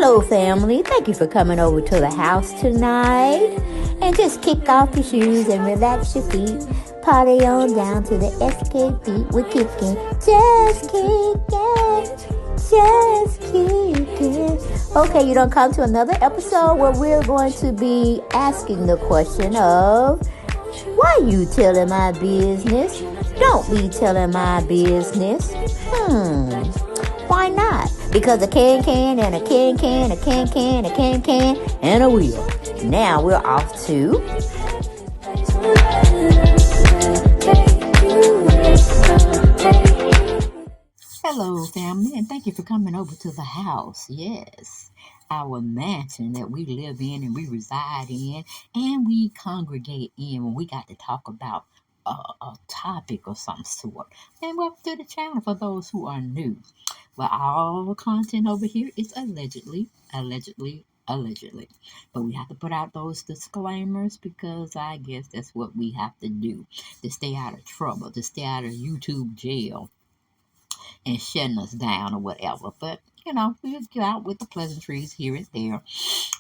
Hello, family. Thank you for coming over to the house tonight. And just kick off your shoes and relax your feet. Party on down to the SK beat. We're kicking, just kicking, just kicking. Okay, you don't come to another episode where we're going to be asking the question of, why you telling my business? Don't be telling my business. Why not? Because a can and a can, a can, and a wheel. Now we're off to... Hello, family, and thank you for coming over to the house. Yes, our mansion that we live in and we reside in and we congregate in when we got to talk about a topic of some sort. And welcome to the channel for those who are new. Well, all the content over here is allegedly. But we have to put out those disclaimers because I guess that's what we have to do to stay out of trouble, to stay out of YouTube jail and shutting us down or whatever. But, we just get out with the pleasantries here and there.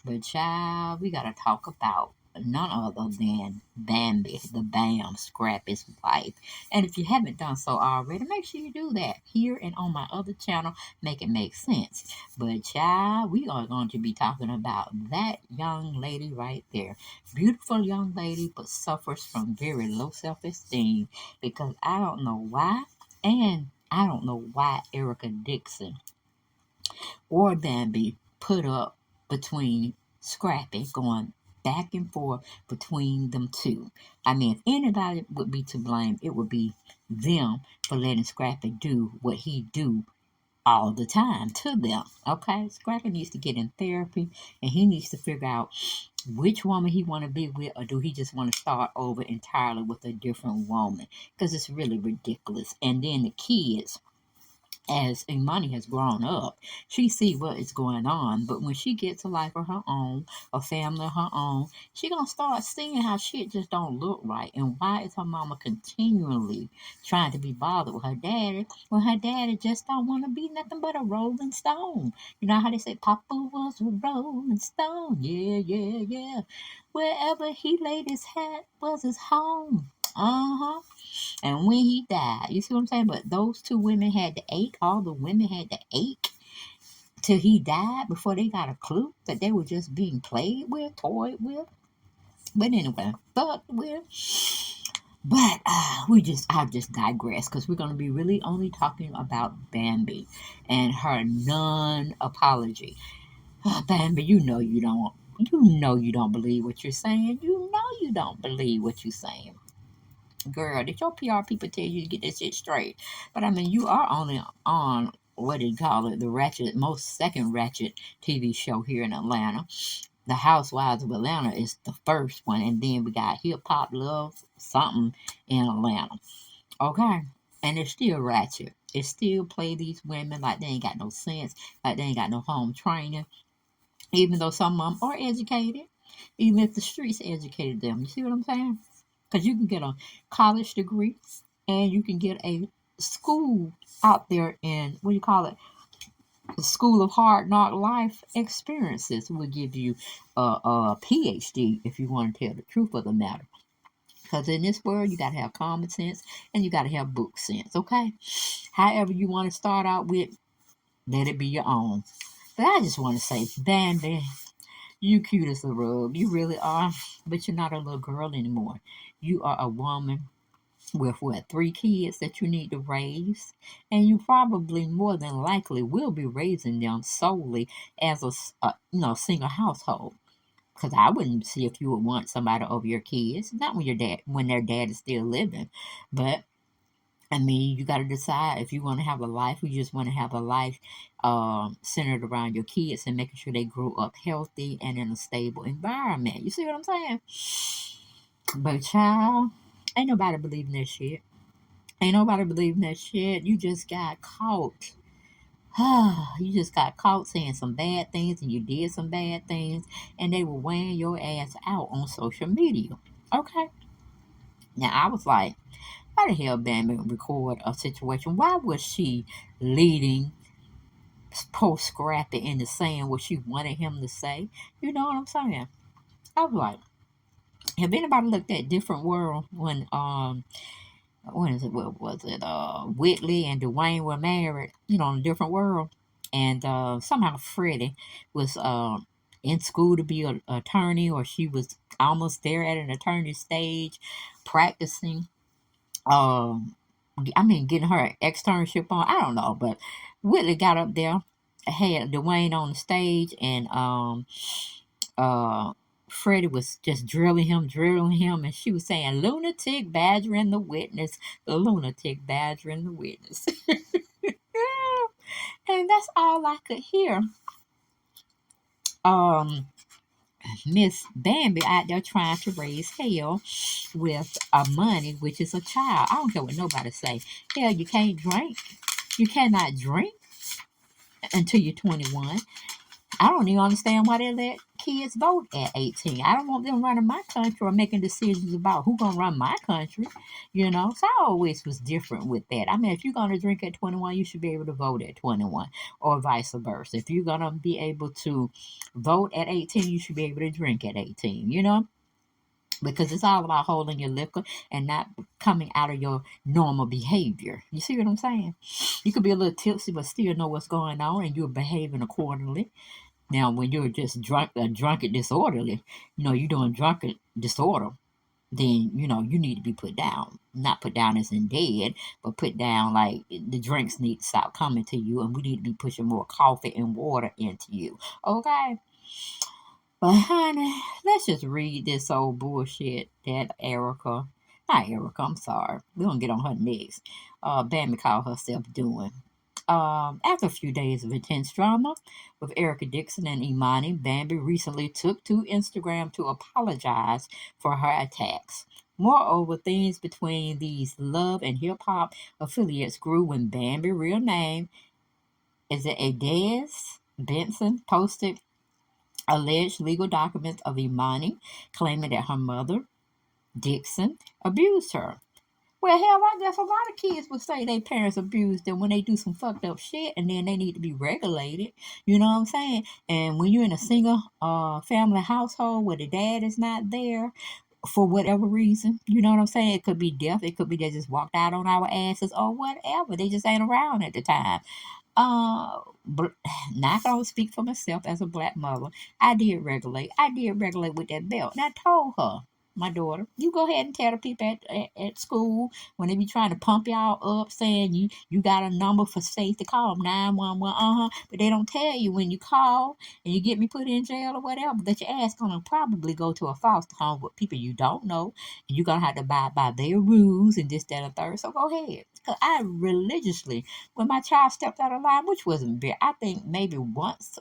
But, child, we got to talk about none other than Bambi, the Bam, Scrappy's wife. And if you haven't done so already, make sure you do that here and on my other channel, Make It Make Sense. But, child, we are going to be talking about that young lady right there. Beautiful young lady, but suffers from very low self-esteem because I don't know why, and I don't know why Erica Dixon or Bambi put up between Scrappy, going back and forth between them two. I mean, if anybody would be to blame, it would be them for letting Scrappy do what he do all the time to them. Okay, Scrappy needs to get in therapy and he needs to figure out which woman he want to be with, or do he just want to start over entirely with a different woman, because it's really ridiculous. And then the kids, as Imani has grown up, she see what is going on, but when she gets a life of her own, a family of her own, she gonna start seeing how shit just don't look right. And why is her mama continually trying to be bothered with her daddy when her daddy just don't want to be nothing but a rolling stone? You know how they say Papa was a rolling stone? Yeah. Wherever he laid his hat was his home. And when he died, you see what I'm saying? But those two women had to ache. All the women had to ache till he died before they got a clue that they were just being played with, toyed with. But anyway, fucked with. But I just digress because we're going to be really only talking about Bambi and her non-apology. Bambi, you know you don't believe what you're saying. You know you don't believe what you're saying. Girl, did your PR people tell you to get this shit straight? But I mean, you are only on what do you call it, the most second ratchet TV show here in Atlanta. The Housewives of Atlanta is the first one, and then we got Hip Hop Love something in Atlanta. Okay, and it's still ratchet. It still play these women like they ain't got no sense, like they ain't got no home training, even though some of them are educated, even if the streets educated them. You see what I'm saying? Because you can get a college degree and you can get a school out there in, what do you call it? The School of Hard Knock Life Experiences will give you a PhD if you want to tell the truth of the matter. Because in this world, you got to have common sense and you got to have book sense, okay? However you want to start out with, let it be your own. But I just want to say, Bambi, you cute as a rug. You really are. But you're not a little girl anymore. You are a woman with 3 kids that you need to raise, and you probably more than likely will be raising them solely as a single household. Because I wouldn't see if you would want somebody over your kids, not when their dad is still living, but I mean, you got to decide if you want to have a life, or you just want to have a life centered around your kids and making sure they grow up healthy and in a stable environment. You see what I'm saying? But child, ain't nobody believing that shit. Ain't nobody believing that shit. You just got caught. You just got caught saying some bad things and you did some bad things and they were weighing your ass out on social media. Okay. Now I was like, why the hell Bambi record a situation? Why was she leading post Scrappy into saying what she wanted him to say. You know what I'm saying? I was like, have anybody looked at Different World when is it? What was it? Whitley and Dwayne were married. You know, in a different world, and somehow Freddie was in school to be an attorney, or she was almost there at an attorney stage, practicing. Um, I mean, getting her externship on. I don't know, but Whitley got up there, had Dwayne on the stage, and uh, Freddie was just drilling him, and she was saying, "Lunatic badgering the witness, the lunatic badgering the witness," and that's all I could hear. Um, Miss Bambi out there trying to raise hell with money, which is a child. I don't care what nobody say. Hell, you can't drink. You cannot drink until you're 21. I don't even understand why they let kids vote at 18. I don't want them running my country or making decisions about who's gonna run my country. So I always was different with that. I mean, if you're gonna drink at 21, you should be able to vote at 21, or vice versa. If you're gonna be able to vote at 18, you should be able to drink at 18. Because it's all about holding your liquor and not coming out of your normal behavior. You see what I'm saying? You could be a little tipsy, but still know what's going on, and you're behaving accordingly. Now, when you're just drunk and disorderly, you're doing drunken disorder, then, you need to be put down. Not put down as in dead, but put down like the drinks need to stop coming to you, and we need to be pushing more coffee and water into you. Okay? But, honey, let's just read this old bullshit that not Erica, I'm sorry. We're going to get on her next. Bambi called herself doing. After a few days of intense drama with Erica Dixon and Imani, Bambi recently took to Instagram to apologize for her attacks. Moreover, things between these love and hip hop affiliates grew when Bambi, real name is it Adez Benson, posted alleged legal documents of Imani, claiming that her mother, Dixon, abused her. Well, hell, I guess a lot of kids would say their parents abused them when they do some fucked up shit, and then they need to be regulated. You know what I'm saying? And when you're in a single family household where the dad is not there for whatever reason, you know what I'm saying? It could be death. It could be they just walked out on our asses or whatever. They just ain't around at the time. But not gonna speak for myself as a black mother. I did regulate. I did regulate with that belt. And I told her, my daughter, you go ahead and tell the people at school when they be trying to pump y'all up, saying you got a number for safety, call them 911. But they don't tell you when you call and you get me put in jail or whatever that your ass gonna probably go to a foster home with people you don't know, and you're gonna have to abide by their rules and this, that, and third. So go ahead. Cause I religiously, when my child stepped out of line, which wasn't big, I think maybe once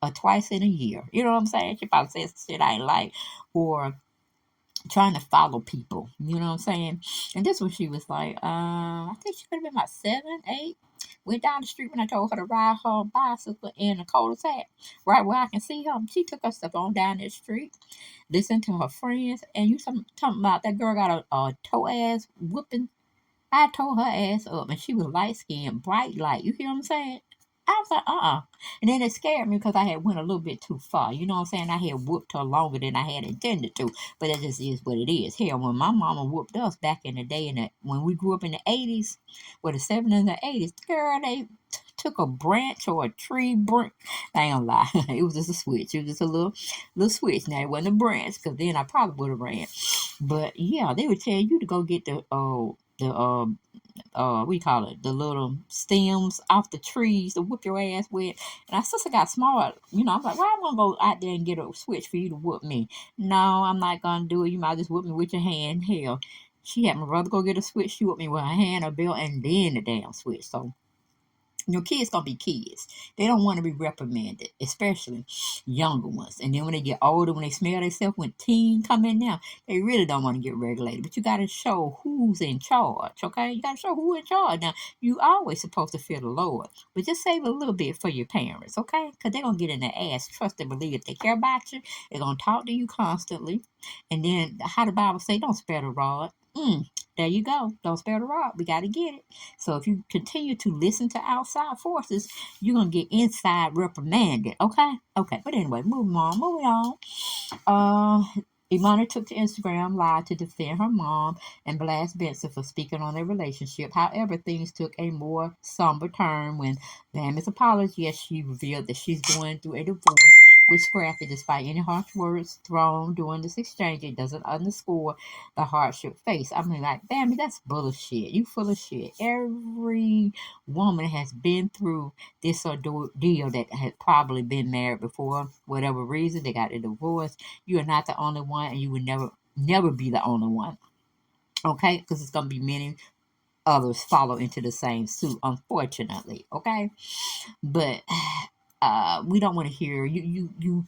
or twice in a year. You know what I'm saying? She probably said shit I ain't like, or trying to follow people. You know what I'm saying? And this one, she was like, I think she could have been about 7, 8. Went down the street when I told her to ride her bicycle in a cul-de-sac, right where I can see her. She took her stuff on down that street, listened to her friends, and you talking about that girl got a toe ass whooping. I tore her ass up, and she was light skinned, bright light. You hear what I'm saying? I was like, And then it scared me because I had went a little bit too far. You know what I'm saying? I had whooped her longer than I had intended to. But that just is what it is. Hell, when my mama whooped us back in the day, when we grew up in the 80s, or the 70s and the 80s, girl, they took a branch or a tree branch. I ain't gonna lie. It was just a switch. It was just a little switch. Now, it wasn't a branch, because then I probably would have ran. But, yeah, they would tell you to go get we call it, the little stems off the trees to whoop your ass with. And our sister got smart. I'm like, why I want to go out there and get a switch for you to whoop me? No, I'm not gonna do it. You might just whoop me with your hand. Hell, she had my brother go get a switch. She whooped me with her hand, a belt, and then the damn switch. So your kids gonna be kids. They don't want to be reprimanded, especially younger ones. And then when they get older, when they smell themselves, when teen come in now, they really don't want to get regulated. But you gotta show who's in charge, okay? You gotta show who's in charge. Now, you always supposed to fear the Lord, but just save a little bit for your parents, okay? Because they're gonna get in their ass, trust and believe if they care about you. They're gonna talk to you constantly. And then how the Bible say, don't spare the rod. There you go. Don't spare the rod. We got to get it. So if you continue to listen to outside forces, you're going to get inside reprimanded. Okay? Okay. But anyway, moving on. Imani took to Instagram Live to defend her mom and blast Benson for speaking on their relationship. However, things took a more somber turn when Bambi's apology as she revealed that she's going through a divorce with Scrappy. Despite any harsh words thrown during this exchange, it doesn't underscore the hardship face. I mean, like, Bambi, that's bullshit. You full of shit. Every woman has been through this ordeal that had probably been married before, whatever reason, they got a divorce. You are not the only one, and you will never be the only one. Okay? Because it's going to be many others follow into the same suit, unfortunately. Okay? But we don't want to hear you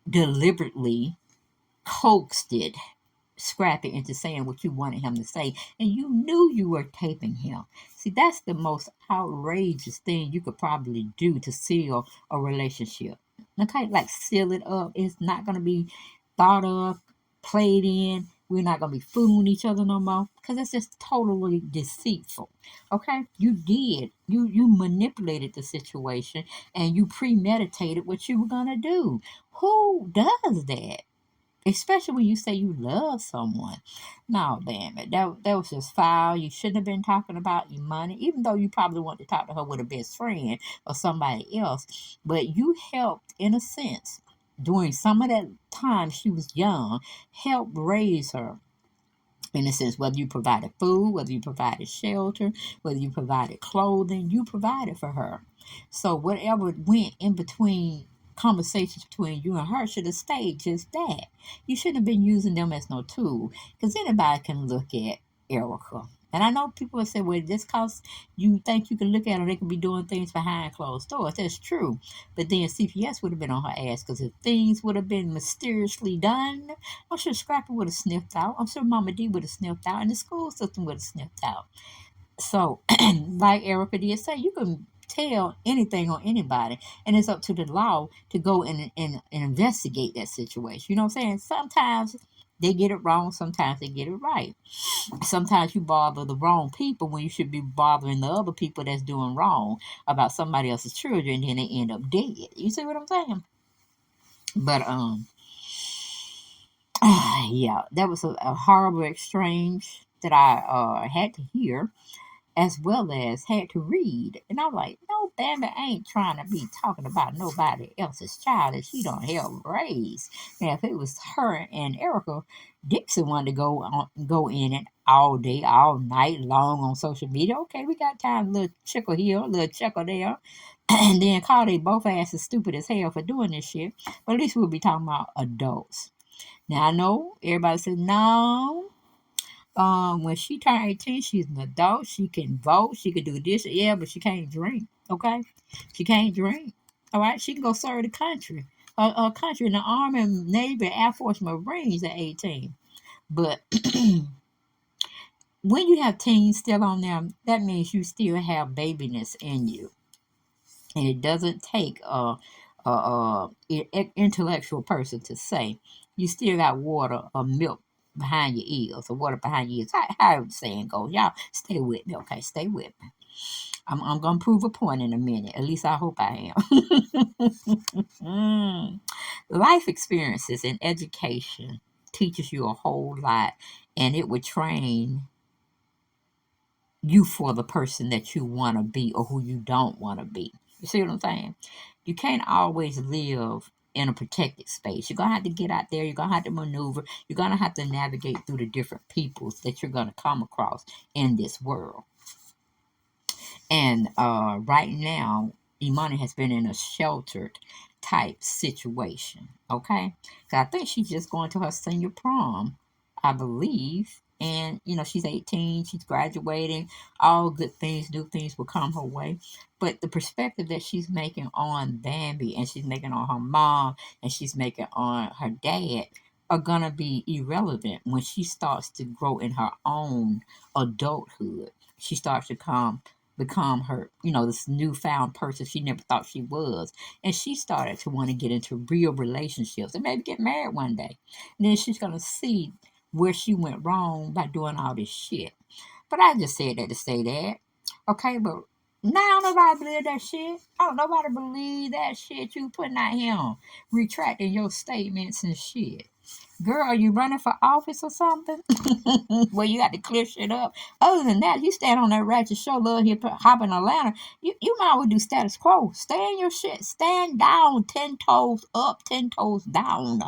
deliberately coaxed it, Scrappy, into saying what you wanted him to say, and you knew you were taping him. See, that's the most outrageous thing you could probably do to seal a relationship. Okay, like seal it up. It's not gonna be thought of, played in. We're not gonna be fooling each other no more because it's just totally deceitful. Okay, you did. You manipulated the situation and you premeditated what you were gonna do. Who does that? Especially when you say you love someone. No, damn it. That was just foul. You shouldn't have been talking about your money, even though you probably want to talk to her with a best friend or somebody else. But you helped, in a sense, during some of that time she was young, help raise her. In a sense, whether you provided food, whether you provided shelter, whether you provided clothing, you provided for her. So whatever went in between conversations between you and her should have stayed just that. You shouldn't have been using them as no tool because anybody can look at Erica. And I know people will say, well, just because you think you can look at her, they could be doing things behind closed doors. That's true. But then CPS would have been on her ass because if things would have been mysteriously done, I'm sure Scrappy would have sniffed out. I'm sure Mama D would have sniffed out, and the school system would have sniffed out. So, like Erica did say, you can tell anything on anybody, and it's up to the law to go and investigate that situation. You know what I'm saying? Sometimes they get it wrong, sometimes they get it right. Sometimes you bother the wrong people when you should be bothering the other people that's doing wrong about somebody else's children, and then they end up dead. You see what I'm saying? But yeah, that was a horrible exchange that I had to hear as well as had to read. And I'm like, no, Bambi ain't trying to be talking about nobody else's child that she don't help raise. Now, if it was her and Erica Dixon wanted to go in it all day, all night long on social media, okay, we got time, a little chickle here, a little chuckle there. And then call they both asses stupid as hell for doing this shit. But at least we'll be talking about adults. Now I know everybody said no. When she turned 18, she's an adult. She can vote. She can do this. Yeah, but she can't drink. Okay, she can't drink. All right, she can go serve the country. A country in the Army, Navy, Air Force, Marines at 18. But when you have teens still on there, that means you still have babiness in you, and it doesn't take intellectual person to say you still got water or milk behind your ears or water behind your ears. How the saying goes. Y'all stay with me, okay? Stay with me. I'm gonna prove a point in a minute. At least I hope I am. Life experiences and education teaches you a whole lot, and it would train you for the person that you want to be or who you don't want to be. You see what I'm saying? You can't always live in a protected space. You're going to have to get out there. You're going to have to maneuver. You're going to have to navigate through the different peoples that you're going to come across in this world. And right now, Imani has been in a sheltered type situation. Okay? So I think she's just going to her senior prom, I believe. And, she's 18, she's graduating, all good things, new things will come her way. But the perspective that she's making on Bambi and she's making on her mom and she's making on her dad are going to be irrelevant when she starts to grow in her own adulthood. She starts to become her, this newfound person she never thought she was. And she started to want to get into real relationships and maybe get married one day. And then she's going to see where she went wrong by doing all this shit. But I just said that to say that. Okay, but now nobody believe that shit. Oh, nobody believe that shit you putting out here, retracting your statements and shit. Girl, are you running for office or something? Where you got to clear shit up. Other than that, you stand on that ratchet show, love here, hopping Atlanta. You might well do status quo. Stay in your shit. Stand down, 10 toes up, 10 toes down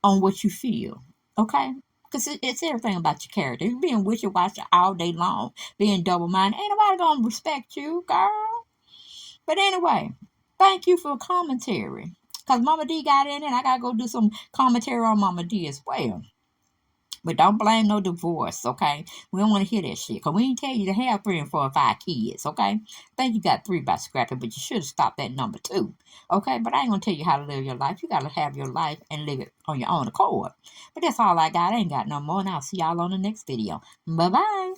on what you feel. Okay? Because it's everything about your character. You being wishy-washy all day long, being double-minded. Ain't nobody going to respect you, girl. But anyway, thank you for commentary. Because Mama D got in and I got to go do some commentary on Mama D as well. But don't blame no divorce, okay? We don't want to hear that shit. Because we ain't tell you to have 3 and 4 and 5 kids, okay? I think you got 3 by scrapping, but you should have stopped at number 2, okay? But I ain't going to tell you how to live your life. You got to have your life and live it on your own accord. But that's all I got. I ain't got no more, and I'll see y'all on the next video. Bye-bye.